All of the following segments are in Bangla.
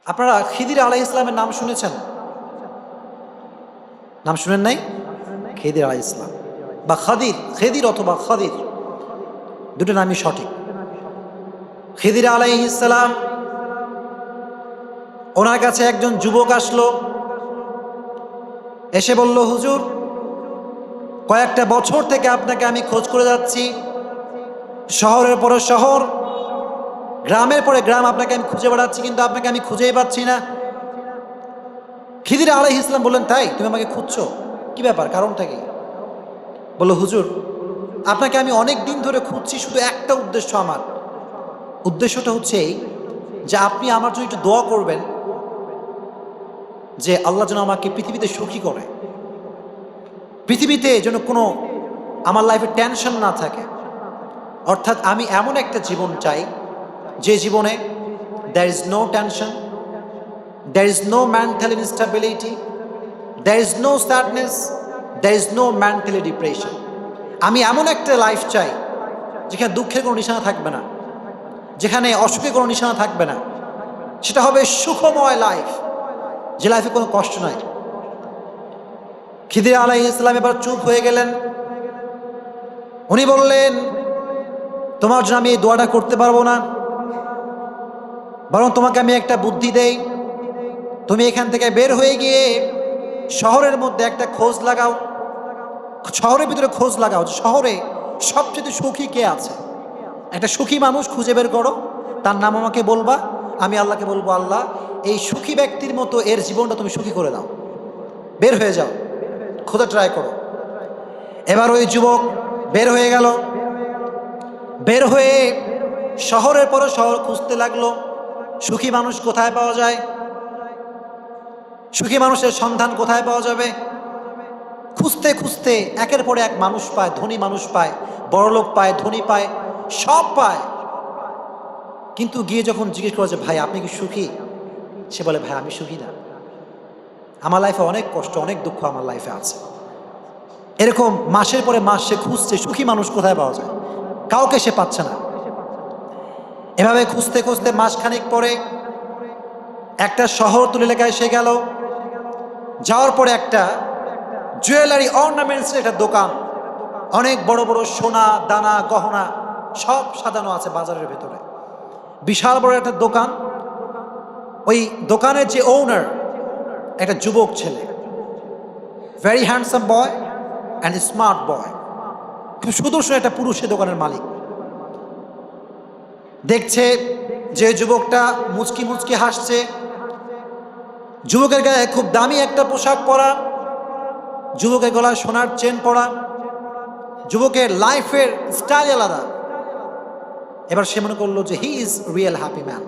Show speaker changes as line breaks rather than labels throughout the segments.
আপনারা খিদির আলাইহিস সালামের নাম শুনেছেন? নাম শুনেন নাই? খিদির আলাইহিস সালাম বা খাদির, খেদির অথবা খাদির, দুটো নামই সঠিক। খিদির আলাইহিস সালাম, ওনার কাছে একজন যুবক আসলো, এসে বলল, হুজুর, কয়েকটা বছর থেকে আপনাকে আমি খোঁজ করে যাচ্ছি, শহরের পরে শহর, গ্রামের পরে গ্রাম আপনাকে আমি খুঁজে বেড়াচ্ছি, কিন্তু আপনাকে আমি খুঁজেই পাচ্ছি না। খিদির আলাইহিস সালাম বললেন, তাই? তুমি আমাকে খুঁজছো, কি ব্যাপার, কারণটা কি? বলল, হুজুর, আপনাকে আমি অনেক দিন ধরে খুঁজছি, শুধু একটা উদ্দেশ্য আমার। উদ্দেশ্যটা হচ্ছে এই যে আপনি আমার জন্য একটু দোয়া করবেন যে আল্লাহ যেন আমাকে পৃথিবীতে সুখী করে, পৃথিবীতে যেন কোনো আমার লাইফে টেনশন না থাকে। অর্থাৎ আমি এমন একটা জীবন চাই যে জীবনে there is no tension, there is no mental instability, there is no sadness, there is no mentally depression. আমি এমন একটা লাইফ চাই যেখানে দুঃখের কোনো নিশানা থাকবে না, যেখানে অসুখের কোনো নিশানা থাকবে না। সেটা হবে সুখময় লাইফ, যে লাইফে কোনো কষ্ট নাই। খিদির আলাইহিস সালাম এবার চুপ হয়ে গেলেন। উনি বললেন, তোমার জন্য আমি এই দোয়াটা করতে পারবো না, বরং তোমাকে আমি একটা বুদ্ধি দেই। তুমি এখান থেকে বের হয়ে গিয়ে শহরের মধ্যে একটা খোঁজ লাগাও, শহরের ভিতরে খোঁজ লাগাও, শহরে সবচেয়ে সুখী কে আছে। একটা সুখী মানুষ খুঁজে বের করো, তার নাম আমাকে বলবা, আমি আল্লাহকে বলবো, আল্লাহ, এই সুখী ব্যক্তির মতো এর জীবনটা তুমি সুখী করে দাও। বের হয়ে যাও, খোঁজা ট্রাই করো। এবার ওই যুবক বের হয়ে গেল, বের হয়ে শহরের পরে শহর খুঁজতে লাগলো, সুখী মানুষ কোথায় পাওয়া যায়, সুখী মানুষের সন্ধান কোথায় পাওয়া যাবে। খুঁজতে খুঁজতে একের পরে এক মানুষ পায়, ধনী মানুষ পায়, বড়লোক পায়, ধনী পায়, সব পায়। কিন্তু গিয়ে যখন জিজ্ঞেস করে যে ভাই আপনি কি সুখী, সে বলে, ভাই আমি সুখী না, আমার লাইফে অনেক কষ্ট, অনেক দুঃখ আমার লাইফে আছে। এরকম মাসের পরে মাস সে খুঁজছে সুখী মানুষ কোথায় পাওয়া যায়, কাউকে সে পাচ্ছে না। এভাবে খুঁজতে খুঁজতে মাসখানেক পরে একটা শহরতলি এলাকায় সে গেল। যাওয়ার পরে একটা জুয়েলারি অর্নামেন্টসের একটা দোকান, অনেক বড় বড় সোনা দানা গহনা সব সাজানো আছে বাজারের ভেতরে, বিশাল বড় একটা দোকান। ওই দোকানের যে ওনার একটা যুবক ছেলে, very handsome boy and smart boy, খুব সুদর্শন একটা পুরুষ সে দোকানের মালিক। দেখছে যে যুবকটা মুচকি মুচকি হাসছে, যুবকের গায়ে খুব দামি একটা পোশাক পরা, যুবকের গলায় সোনার চেন পরা, যুবকের লাইফের স্টাইল আলাদা। এবার সে মনে করলো যে he is real happy man,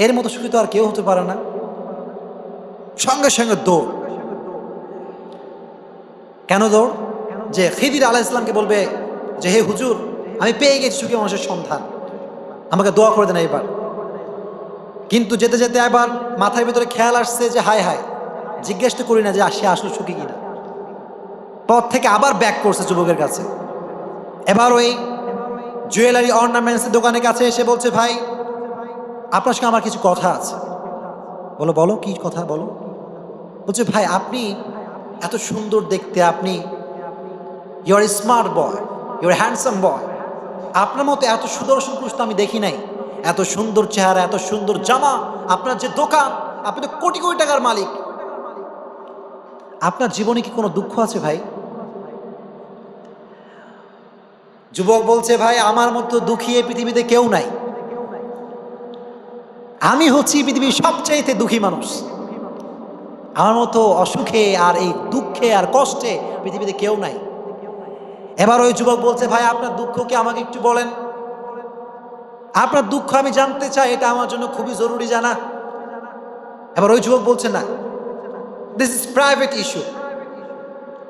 এর মতো সুখী তো আর কেউ হতে পারে না। সঙ্গে সঙ্গে দৌড়। কেন দৌড়? যে খিদির আলাইহিস সালামকে বলবে যে হে হুজুর, আমি পেয়ে গেছি সুখী মানুষের সন্ধান, আমাকে দোয়া করে দেন এবার। কিন্তু যেতে যেতে এবার মাথার ভিতরে খেয়াল আসছে যে হায় হায়, জিজ্ঞেস তো করি না যে সে আসলে সুখী কিনা। পথ থেকে আবার ব্যাক করছে যুবকের কাছে। এবার ওই জুয়েলারি অর্নামেন্টসের দোকানের কাছে এসে বলছে, ভাই আপনার সঙ্গে আমার কিছু কথা আছে। বলো, বলো কি কথা বলো। বলছে, ভাই আপনি এত সুন্দর দেখতে, আপনি your smart boy, your handsome boy, আপনার মতো এত সুদর্শন পুরুষ তো আমি দেখি নাই, এত সুন্দর চেহারা, এত সুন্দর জামা, আপনার যে দোকান, আপনি তো কোটি কোটি টাকার মালিক, আপনার জীবনে কি কোনো দুঃখ আছে ভাই? যুবক বলছে, ভাই আমার মতো দুঃখী এই পৃথিবীতে কেউ নাই, আমি হচ্ছি পৃথিবীর সবচাইতে দুঃখী মানুষ, আমার মতো অসুখে আর এই দুঃখে আর কষ্টে পৃথিবীতে কেউ নাই। এবার ওই যুবক বলছে, ভাই আপনার দুঃখ কি আমাকে একটু বলেন, আপনার দুঃখ আমি জানতে চাই, এটা আমার জন্য খুবই জরুরি জানা। এবার ওই যুবক বলছে, না, this is private issue,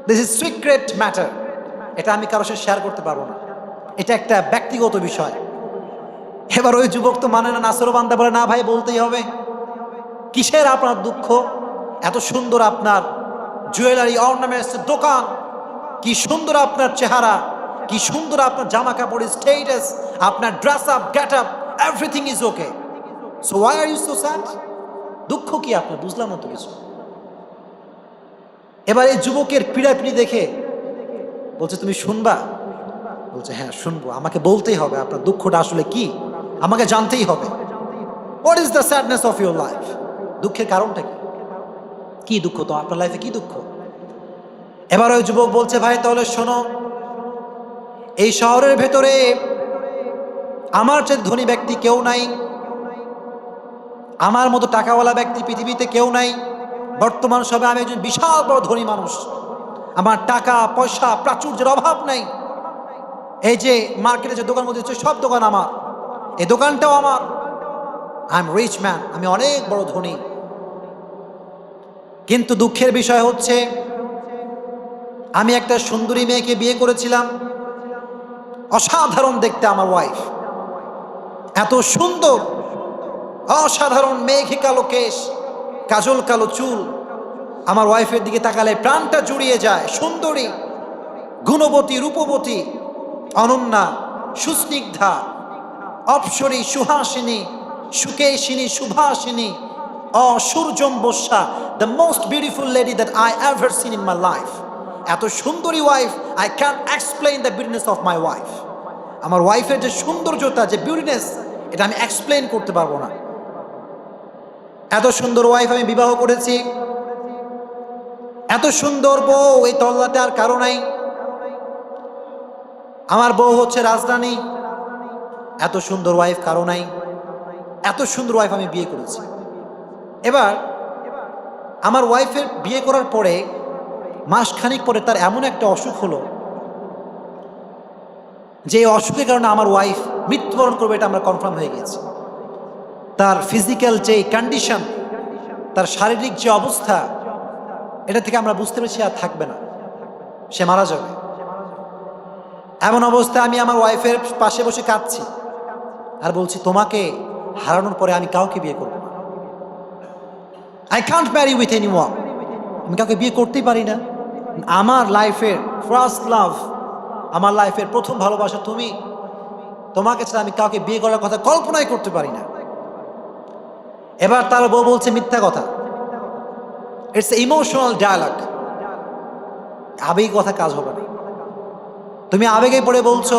this is secret matter, এটা আমি কারোর সাথে শেয়ার করতে পারবো না, এটা একটা ব্যক্তিগত বিষয়। এবার ওই যুবক তো মানে না, নাসরবান্দা বলে, না ভাই বলতেই হবে। কিসের আপনার দুঃখ? এত সুন্দর আপনার জুয়েলারি অর্নামেন্টসের দোকান, কি সুন্দর আপনার চেহারা, কি সুন্দর আপনার জামা কাপড়, স্টেটাস, আপনার dress up, get up, everything is okay. So why are you so sad? দুঃখ কি আপনার? বুঝলাম না তো কিছু। এবার এই যুবকের পীড়াপিড়ি দেখে বলছে, তুমি শুনবা? বলছে, হ্যাঁ শুনবো, আমাকে বলতেই হবে আপনার দুঃখটা আসলে কি, আমাকে জানতেই হবে। What is the sadness of your life? দুঃখের কারণটা কি? কি দুঃখ তো আপনার লাইফে, কি দুঃখ? এবার ওই যুবক বলছে, ভাই তাহলে শোনো, এই শহরের ভেতরে আমার চেয়ে ধনী ব্যক্তি কেউ নাই, আমার মতো টাকাওয়ালা ব্যক্তি পৃথিবীতে কেউ নাই। বর্তমান সময়ে আমি একজন বিশাল বড় ধনী মানুষ, আমার টাকা পয়সা প্রাচুর্যের অভাব নাই। এই যে মার্কেটে যে দোকান মধ্যে সব দোকান আমার, এই দোকানটাও আমার। আই এম রিচ ম্যান, আমি অনেক বড় ধনী। কিন্তু দুঃখের বিষয় হচ্ছে, আমি একটা সুন্দরী মেয়েকে বিয়ে করেছিলাম, অসাধারণ দেখতে আমার ওয়াইফ, এত সুন্দর, অসাধারণ, মেঘে কালো কেশ, কাজল কালো চুল। আমার ওয়াইফের দিকে তাকালে প্রাণটা জুড়িয়ে যায়। সুন্দরী, গুণবতী, রূপবতী, অনন্যা, সুস্নিগ্ধা, অপ্সরী, সুহাসিনী, সুকেশিনী, সুভাষিনী, অসূর্যম্বস্যা, the most beautiful lady that I ever seen in my life. এত সুন্দরী wife, I can explain the beautiness of my wife. আমার ওয়াইফের যে সৌন্দর্যতা, যে বিউটিনেস, এটা আমি এক্সপ্লেইন করতে পারবো না। এত সুন্দর ওয়াইফ আমি বিবাহ করেছি, এত সুন্দর বউ, এই তল্লাটে আর কারো নাই। আমার বউ হচ্ছে রাজরানী, এত সুন্দর ওয়াইফ কারো নাই। এত সুন্দর ওয়াইফ আমি বিয়ে করেছি। এবার আমার ওয়াইফের বিয়ে করার পরে মাসখানিক পরে তার এমন একটা অসুখ হলো, যে অসুখের কারণে আমার ওয়াইফ মৃত্যুবরণ করবে, এটা আমরা কনফার্ম হয়ে গেছি। তার ফিজিক্যাল যে কন্ডিশন, তার শারীরিক যে অবস্থা, এটা থেকে আমরা বুঝতে পেরেছি আর থাকবে না, সে মারা যাবে। এমন অবস্থায় আমি আমার ওয়াইফের পাশে বসে কাঁদছি আর বলছি, তোমাকে হারানোর পরে আমি কাউকে বিয়ে করব না। I can't marry with anyone. আমি কাউকে বিয়ে করতেই পারি না। আমার লাইফের ফার্স্ট লাভ, আমার লাইফের প্রথম ভালোবাসা তুমি। তোমাকে ছাড়া আমি কাউকে বিয়ে করার কথা কল্পনাই করতে পারি না। এবার তার বউ বলছে, মিথ্যা কথা। It's emotional dialogue. আবেগী কথা কাজ হবে না। তুমি আবেগে পড়ে বলছো,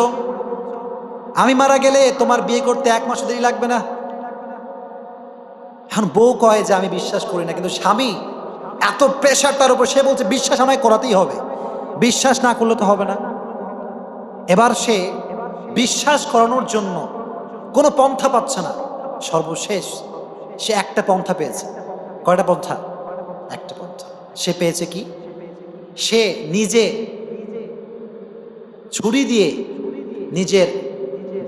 আমি মারা গেলে তোমার বিয়ে করতে 1 মাস দেরি লাগবে না। এখন বউ কয় যে আমি বিশ্বাস করি না, কিন্তু স্বামী এত প্রেশার তার উপর, সে বলছে বিশ্বাস আমায় করাতেই হবে, বিশ্বাস না করলে তো হবে না। এবার সে বিশ্বাস করানোর জন্য কোনো পন্থা পাচ্ছে না। সর্বশেষ সে একটা পন্থা পেয়েছে। কয়টা পন্থা? একটা পন্থা। সে পেয়েছে কি? সে নিজে ছুরি দিয়ে নিজের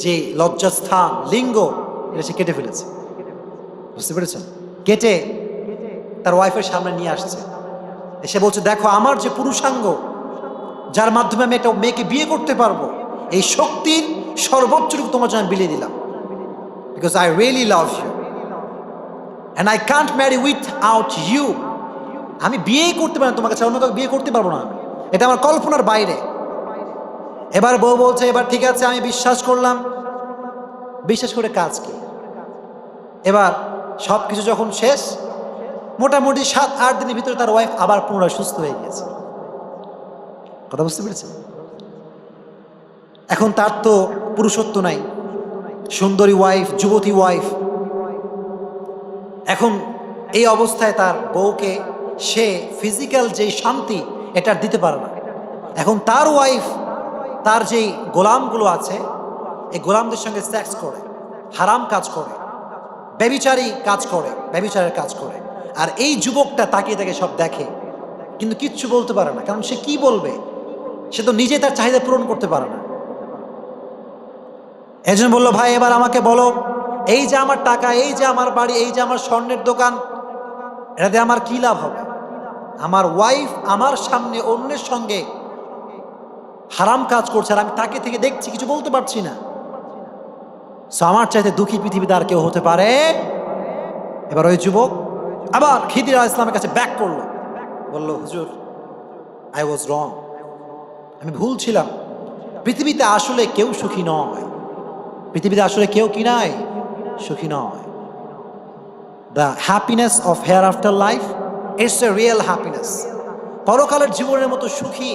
যে লজ্জাস্থান, লিঙ্গ, এটা সে কেটে ফেলেছে। বুঝতে পেরেছেন? কেটে তার ওয়াইফের সামনে নিয়ে আসছে। এসে বলছে, দেখো আমার যে পুরুষাঙ্গ, যার মাধ্যমে আমি একটা মেয়েকে বিয়ে করতে পারবো, এই শক্তির সর্বোচ্চটুকু তোমার জন্য বিলিয়ে দিলাম। Because I really love you and I can't marry without you. আমি বিয়েই করতে পারি না তোমাকে ছাড়া, অন্য কাউকে বিয়ে করতে পারবো না আমি, এটা আমার কল্পনার বাইরে। এবার বউ বলছে, এবার ঠিক আছে আমি বিশ্বাস করলাম। বিশ্বাস করে কাজ কি? এবার সব কিছু যখন শেষ, মোটামুটি 7-8 দিনের ভিতরে তার ওয়াইফ আবার পুনরায় সুস্থ হয়ে গিয়েছে। কথা বুঝতে পেরেছেন? এখন তার তো পুরুষত্ব নাই, সুন্দরী ওয়াইফ, যুবতী ওয়াইফ। এখন এই অবস্থায় তার বউকে সে ফিজিক্যাল যে শান্তি, এটা দিতে পারে না। এখন তার ওয়াইফ তার যেই গোলামগুলো আছে, এই গোলামদের সঙ্গে সেক্স করে, হারাম কাজ করে, ব্যভিচারী কাজ করে, ব্যভিচারের কাজ করে। আর এই যুবকটা তাকিয়ে তাকে সব দেখে, কিন্তু কিচ্ছু বলতে পারে না। কারণ সে কি বলবে? সে তো নিজে তার চাহিদা পূরণ করতে পারে না। একজন বলল, ভাই এবার আমাকে বলো, এই যে আমার টাকা, এই যে আমার বাড়ি, এই যে আমার স্বর্ণের দোকান, এটাতে আমার কি লাভ হবে? আমার ওয়াইফ আমার সামনে অন্যের সঙ্গে হারাম কাজ করছে, আর আমি তাকে থেকে দেখছি, কিছু বলতে পারছি না। সো আমার চাইতে দুঃখী পৃথিবীতে আর কেউ হতে পারে? এবার ওই যুবক আবার খিদির আলাইহিস সালামের কাছে ব্যাক করলো, বলল, হুজুর আই ওয়াজ রং, আমি ভুল ছিলাম। পৃথিবীতে আসলে কেউ সুখী নয়। পৃথিবীতে আসলে কেউ কি নাই? সুখী নয়। The happiness of hair after life, it's a real happiness. পরকালের জীবনের মতো সুখী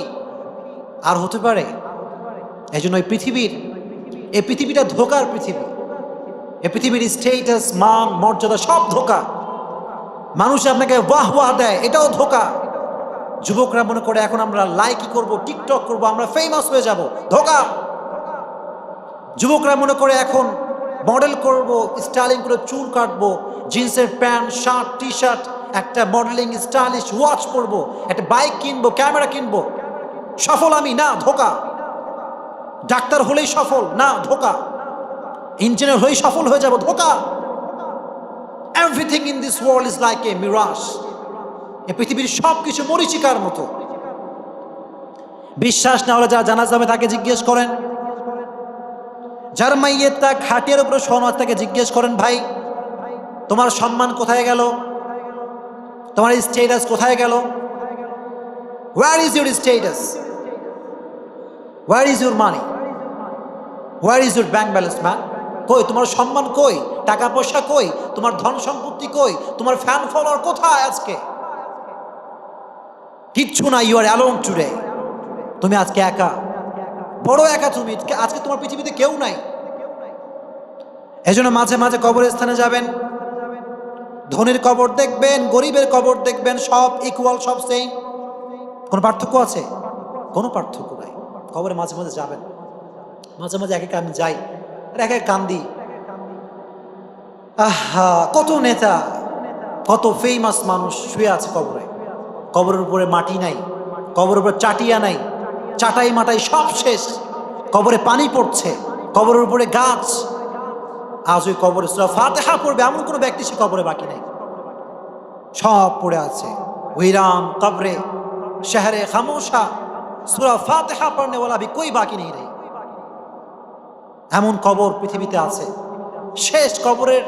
আর হতে পারে? এই জন্য এই পৃথিবীটা ধোকার পৃথিবী। এই পৃথিবীর স্টেটাস, মান, মর্যাদা সব ধোকা। মানুষ আপনাকে বাহ বাহ দেয়, এটাও ধোকা। যুবকরা মনে করে এখন আমরা লাইকি করব, টিকটক করব, আমরা ফেমাস হয়ে যাব, ধোকা। যুবকরা মনে করে এখন মডেল করব, স্টাইলিং করে চুল কাটবো, জিন্সের প্যান্ট, শার্ট, টি শার্ট, একটা মডেলিং স্টাইলিশ ওয়াচ পরবো, একটা বাইক কিনবো, ক্যামেরা কিনবো, সফল আমি, না, ধোকা। ডাক্তার হলেই সফল, না, ধোকা। ইঞ্জিনিয়ার হলেই সফল হয়ে যাব, ধোকা। Everything in this world is like a mirage. এই পৃথিবীর সবকিছু মরীচিকার মতো। বিশ্বাস না হলে যারা জানাজা হবে তাকে জিজ্ঞেস করেন, যার মাইয়ের তা খাটিয়ার উপরে শোনো তাকে জিজ্ঞেস করেন, ভাই তোমার সম্মান কোথায় গেল, তোমার স্টেটাস কোথায় গেল? Where is your status? Where is your money? Where is your bank balance man? কই তোমার সম্মান, কই টাকা পয়সা, কই তোমার ধন সম্পত্তি, কই তোমার ফ্যান ফলোয়ার কোথায়? আজকে কিচ্ছু না। You are alone today. তুমি আজকে একা, বড় একা তুমি আজকে। তোমার পৃথিবীতে কেউ নাই। এজন্য মাঝে মাঝে কবরের স্থানে যাবেন, ধনীর কবর দেখবেন, গরিবের কবর দেখবেন, সব ইকুয়াল, সব সেম। কোনো পার্থক্য আছে? কোনো পার্থক্য নাই। কবরে মাঝে মাঝে যাবেন, মাঝে মাঝে একে আমি যাই আর একে কান্দি। আহা, কত নেতা, কত ফেমাস মানুষ শুয়ে আছে কবরে। কবরের উপরে মাটি নাই, কবরের উপরে চাটিয়া নাই, চাটাই মাটাই সব শেষ। কবরে পানি পড়ছে, কবরের উপরে গাছ। আজ ওই কবরে সূরা ফাতিহা পড়বে এমন কোনো ব্যক্তি সে কবরে বাকি নাই, সব পড়ে আছে। वीरान कब्रे शहरे खामोशा सूरा फातिहा पढ़ने वाला भी कोई बाकी नहीं रही। এমন কবর পৃথিবীতে আছে, শেষ কবরের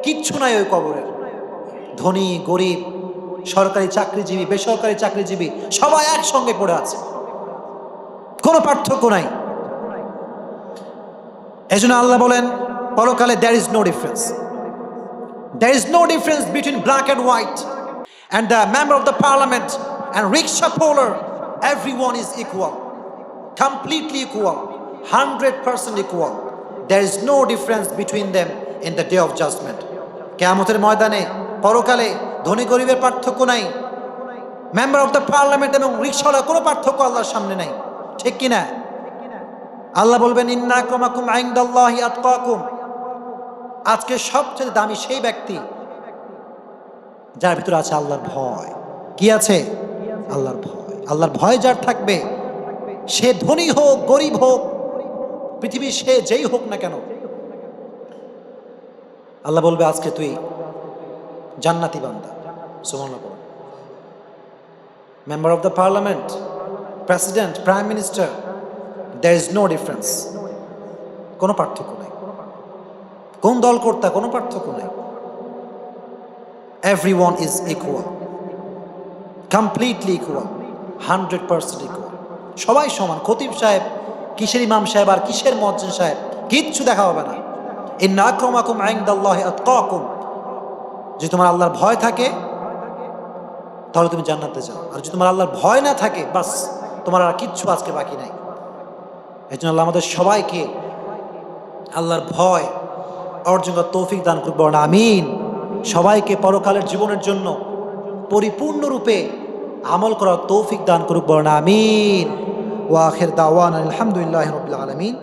কিচ্ছু নাই। ওই কবরের ধনী গরিব, সরকারি চাকরিজীবী, বেসরকারি চাকরিজীবী সবাই একসঙ্গে পড়ে আছে, কোনো পার্থক্য নাই। এজন্য আল্লাহ বলেন পরকালে there is no difference. There is no difference between black and white and the member of the parliament and rickshaw puller. Everyone is equal, completely equal, 100% equal. There is no difference between them in the day of judgment. কিয়ামতের ময়দানে পরকালে ধনী গরিবের পার্থক্য নাই, মেম্বার অফ দ্য পার্লামেন্ট এবং রিকশাওয়ালা কোনো পার্থক্য আল্লাহর সামনে নাই, ঠিক কিনা? আল্লাহ বলবেন ইন্না আক্রামাকুম ইনদাল্লাহি আতকাকুম। আজকে সবচেয়ে দামি সেই ব্যক্তি যার ভিতরে আছে আল্লাহর ভয়। কি আছে? আল্লাহর ভয়। আল্লাহর ভয় যার থাকবে, সে ধনী হোক গরিব হোক, পৃথিবীর সে যেই হোক না কেন, আল্লাহ বলবে আজকে তুই জান্নাতি বান্দা। সুবহানাল্লাহ। Member of the parliament, president, prime minister, there is no difference, কোনো পার্থক্য নাই। কোন দল কর্তা, কোনো পার্থক্য নাই। everyone is equal, completely equal, 100% equal. সবাই সমান। খতিব সাহেব, কিসের ইমাম সাহেব আর কিসের মুয়াজ্জিন সাহেব, কিচ্ছু দেখা হবে না। ইন্না আক্রামাকুম ইনদাল্লাহি আতকাকুম। যদি তোমার আল্লাহর ভয় থাকে তাহলে তুমি জান্নাতে যাও, আর যদি তোমার আল্লাহর ভয় না থাকে বাস তোমার আর কিচ্ছু আজকে বাকি নাই। এই জন্য আল্লাহ আমাদের সবাইকে আল্লাহর ভয় অর্জন করার তৌফিক দান করুক, বলেন আমিন। সবাইকে পরকালের জীবনের জন্য পরিপূর্ণরূপে আমল করার তৌফিক দান করুক, বলেন আমিন। ওয়া আখির দাওয়ানা আলহামদুলিল্লাহি রাব্বিল আলামিন।